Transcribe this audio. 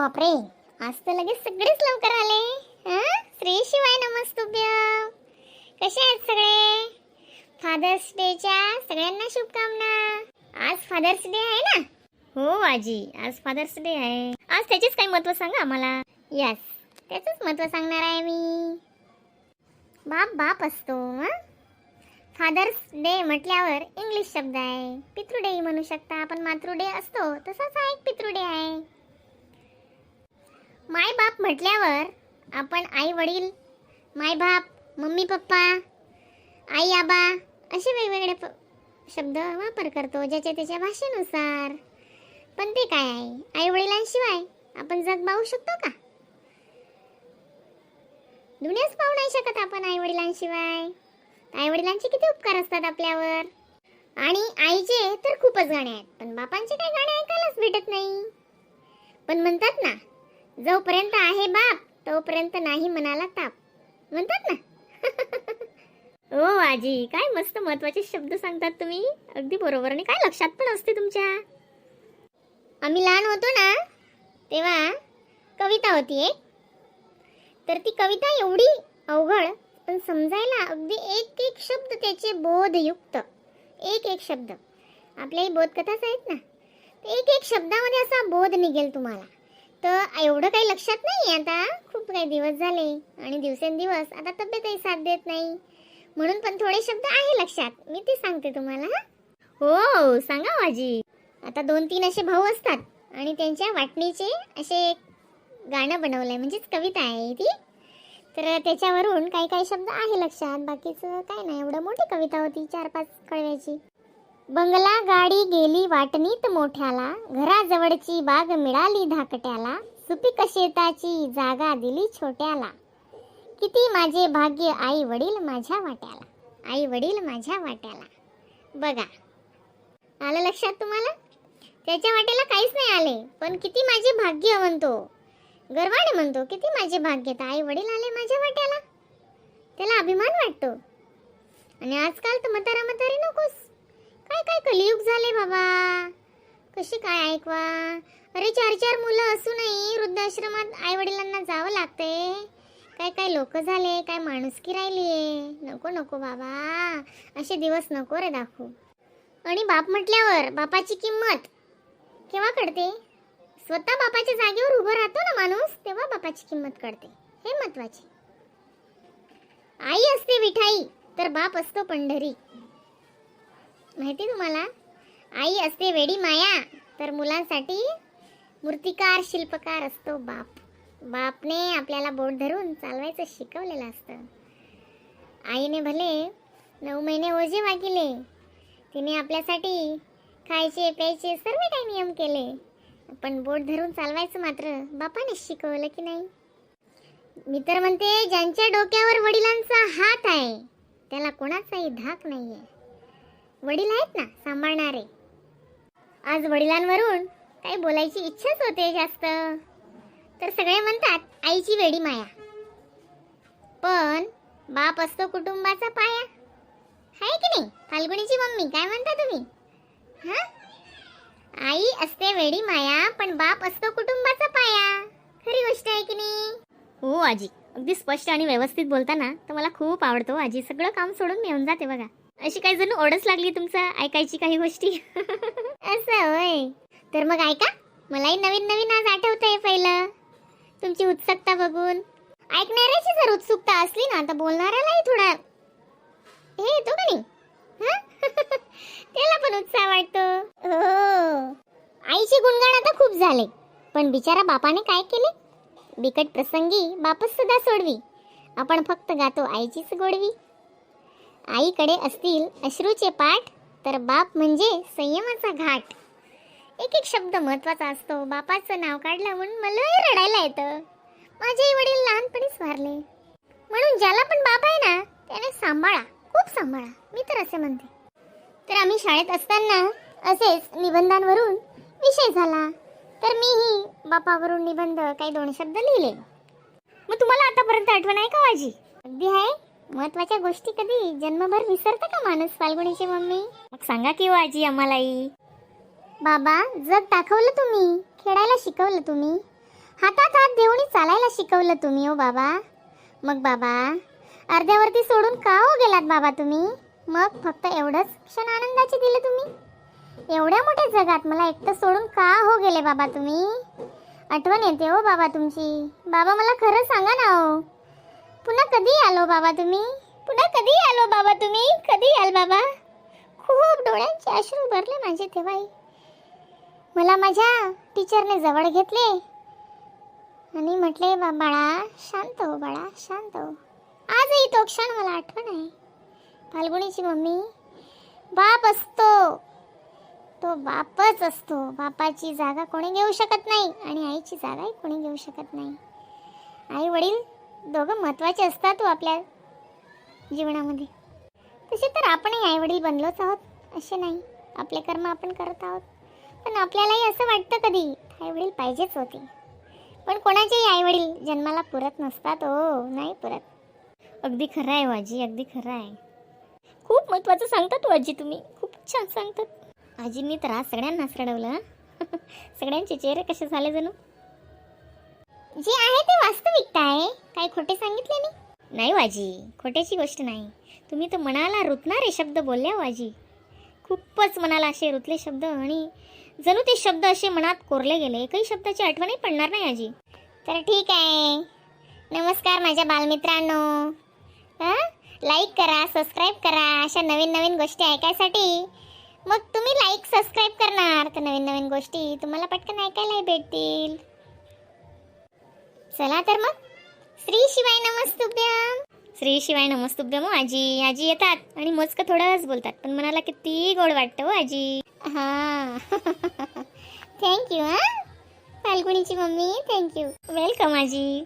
बापरे, आज तर लगेच सगळेच लवकर आले. श्री शिवाय नमस्तुभ्यं. कसे आहेत सगळे? फादर्स डेच्या सगळ्यांना शुभकामना. आज फादर्स डे आहे ना? हो आजी, आज फादर्स डे आहे. आज त्याचेच काही महत्त्व सांगा आम्हाला. यस, त्याचंच महत्त्व सांगणार आहे मी. बाप बाप असतो. फादर्स डे म्हटल्यावर इंग्लिश शब्द आहे. पितृडे म्हणू शकता, पण मातृडे असतो तसाच हा एक पितृडे आहे. माय बाप म्हटल्यावर आपण आई वडील, माय बाप, मम्मी पप्पा, आई आबा असे वेगवेगळे शब्द वापर करतो ज्याच्या त्याच्या भाषेनुसार. पण ते काय आहे, आई वडिलांशिवाय आपण जग पाहू शकतो का? दुनियाच पाहू नाही शकत आपण आई वडिलांशिवाय. आई वडिलांचे किती उपकार असतात आपल्यावर. आणि आईचे तर खूपच गाणे आहेत, पण बापांचे काही गाणे ऐकायलाच भेटत नाही. पण म्हणतात ना, जोपर्यंत आहे बाप तोपर्यंत नाही मनाला ताप, म्हणतात ना. ओ आजी, काय मस्त महत्वाचे शब्द सांगतात तुम्ही. अगदी बरोबर. आणि काय लक्षात पण असते तुमच्या. आम्ही लहान होतो ना तेव्हा कविता होती एक. तर ती कविता एवढी अवघड, पण समजायला अगदी एक एक शब्द त्याचे बोधयुक्त. एक एक शब्द आपल्याही बोधकथाच आहेत ना, एक एक शब्दामध्ये असा बोध निघेल तुम्हाला. तर एवढं काही लक्षात नाही आता, खूप काही दिवस झाले आणि दिवसेंदिवस आता तब्येतही साथ देत नाही, म्हणून पण थोडे शब्द आहे लक्षात. मी ते सांगते तुम्हाला. हो सांगा आजी. आता 2-3 असे भाऊ असतात आणि त्यांच्या वाटणीचे असे एक गाणं बनवलंय, म्हणजेच कविता आहे ती. तर त्याच्यावरून काही काही शब्द आहे लक्षात, बाकीचं काय नाही. एवढं मोठी कविता होती, 4-5 कळव्याची. बंगला गाडी गेली वाटणीत मोठ्याला, घराजवळची बाग मिळाली धाकट्याला, सुपीक शेताची जागा दिली छोट्याला, किती माझे भाग्य आई वडील माझ्या वाट्याला, आई वडील माझ्या वाट्याला. बघा, आलं लक्षात तुम्हाला? त्याच्या वाट्याला काहीच नाही आले, पण किती माझे भाग्य म्हणतो, गर्वाने म्हणतो, किती माझे भाग्य, तर आई वडील आले माझ्या वाट्याला. त्याला अभिमान वाटतो. आणि आजकाल तर म्हातारी नकोस. काय काय कलियुग झाले बाबा, कशी काय ऐकवा. अरे 4-4 मुलं असूनही वृद्धाश्रमात आई वडिलांना जावं लागते. काय काय लोक झाले, काय माणुसकी राहिलीये. नको नको बाबा, असे दिवस नको रे दाखवू. आणि बाप म्हटल्यावर बापाची किंमत केव्हा कळते? स्वतः बापाच्या जागेवर उभं राहतो ना माणूस, तेव्हा बापाची किंमत कळते. हे महत्वाचे. आई असते विठाई तर बाप असतो पंढरी. माहिती तुम्हाला? आई असते वेडी माया तर मुलांसाठी मूर्तिकार शिल्पकार असतो बाप. बापने आपल्याला बोट धरून चालवायचं शिकवलेलं असतं. आईने भले 9 महिने ओझे वागिले, तिने आपल्यासाठी खायचे प्यायचे सर्व काही नियम केले, पण बोट धरून चालवायचं मात्र बापाने शिकवलं की नाही? मी तर म्हणते, ज्यांच्या डोक्यावर वडिलांचा हात आहे त्याला कोणाचाही धाक नाहीये. वडील आहेत ना सांभाळणारे. आज वडिलांवरून काही बोलायची इच्छाच होते जास्त. तर सगळे म्हणतात आईची वेडी माया, पण बाप असतो कुटुंबाचा पाया. आहे की नाही? फाल्गुनीची मम्मी काय म्हणता तुम्ही? आई असते वेडी माया, पण बाप असतो कुटुंबाचा पाया. खरी गोष्ट आहे की नाही? हो आजी, अगदी स्पष्ट आणि व्यवस्थित बोलताना तर मला खूप आवडतो आजी. सगळं काम सोडून मी येऊन जाते बघा. अशी काही जणू ओढच लागली तुमचं ऐकायची काही गोष्टी. असं होय? तर मग ऐका, मलाही नवीन नवीन आज आठवतंय पहिलं तुमची उत्सुकता बघून. ऐकणाऱ्याची जर उत्सुकता असली ना, तर बोलणाऱ्यालाही थोडा हे येतो का नाही? त्याला पण उत्साह वाटतो. हो, आईचे गुणगान आता खूप झाले, पण बिचारा बापाने काय केले? बिकट प्रसंगी बापच सदा सोडवी, आपण फक्त गातो आईचीच गोडवी. आईकडे असतील अश्रूचे पाठ, तर बाप म्हणजे संयमाचा घाट. एक एक शब्द महत्वाचा असतो. बापाचं नाव काढलं म्हणून मलाही रडायला येतं. माझे वडील लहानपणीच वारले, म्हणून ज्याला पण बाप आहे ना त्याने सांभाळा, खूप सांभाळा, मी तर असे म्हणते. तर आम्ही शाळेत असताना असेच निबंधांवरून विषय झाला, तर मीही बापावरून निबंध काही 2 शब्द लिहिले. मग तुम्हाला आतापर्यंत आठवण आहे का आजी? अगदी आहे. महत्वाच्या गोष्टी कधी जन्मभर विसरतं का माणूस? फाल्गुनीची मम्मी मग सांगा की आजी आम्हालाही. बाबा, जग दाखवलं तुम्ही, खेळायला शिकवलं तुम्ही, हातात हात देऊन चालायला शिकवलं तुम्ही हो बाबा. मग बाबा अर्ध्यावरती सोडून का हो गेलात बाबा तुम्ही? मग फक्त एवढंच क्षण आनंदाचे दिले तुम्ही? एवढ्या मोठ्या जगात मला एकटं सोडून का हो गेले बाबा तुम्ही? आठवण येते हो बाबा तुमची. बाबा मला खरं सांगा ना हो, पुन्हा कधी आलो बाबा तुम्ही? पुन्हा कधी आलो बाबा तुम्ही? कधी याल बाबा? खूप डोळ्यांचे अश्रू भरले माझे तेव्हाही. मला माझ्या टीचरने जवळ घेतले आणि म्हटले, बाळा शांत हो, बाळा शांत हो. आजही तो क्षण मला आठवण आहे. फाल्गुनीची मम्मी, बाप असतो तो बापच असतो. बापाची जागा कोणी घेऊ शकत नाही आणि आईची जागाही कोणी घेऊ शकत नाही. आई वडील दोघं महत्त्वाचे असतात आपल्या जीवनामध्ये. तसे तर आपणही आई वडील बनलोच आहोत, असे नाही. आपले कर्म आपण करत आहोत. पण आपल्यालाही असं वाटतं कधी आई वडील पाहिजेच होते. पण कोणाचेही आई वडील जन्माला पुरत नसतात हो, नाही पुरत. अगदी खरं आहे आजी, अगदी खरं आहे. खूप महत्त्वाचं सांगतात हो आजी तुम्ही, खूप छान सांगतात. आजींनी तर आज सगळ्यांनाच रडवलं. सगळ्यांचे चेहरे कसे झाले जणू. जे आहे ते वास्तविकता आहे, काही खोटे सांगितले नाही आजी, खोट्याची गोष्ट नाही. तुम्ही तर मनाला रुतणारे शब्द बोलल्या हो आजी. खूपच मनाला असे रुतले शब्द आणि जणू ते शब्द असे मनात कोरले गेले. एकही शब्दाची आठवणही पडणार नाही आजी. तर ठीक आहे. नमस्कार माझ्या बालमित्रांनो. लाईक करा, सबस्क्राईब करा अशा नवीन नवीन गोष्टी ऐकायसाठी. मग तुम्ही लाईक सबस्क्राईब करणार तर नवीन नवीन गोष्टी तुम्हाला पटकन ऐकायला भेटतील. चला तर मग, श्री शिवाय नमस्तुभ्यम. श्री शिवाय नमस्तुभ्यम हो आजी. आजी येतात आणि मोजकं थोडंच बोलतात, पण मनाला किती गोड वाटतं हो आजी. हां. थँक्यू. फाल्गुनीची मम्मी, थँक्यू. वेलकम आजी.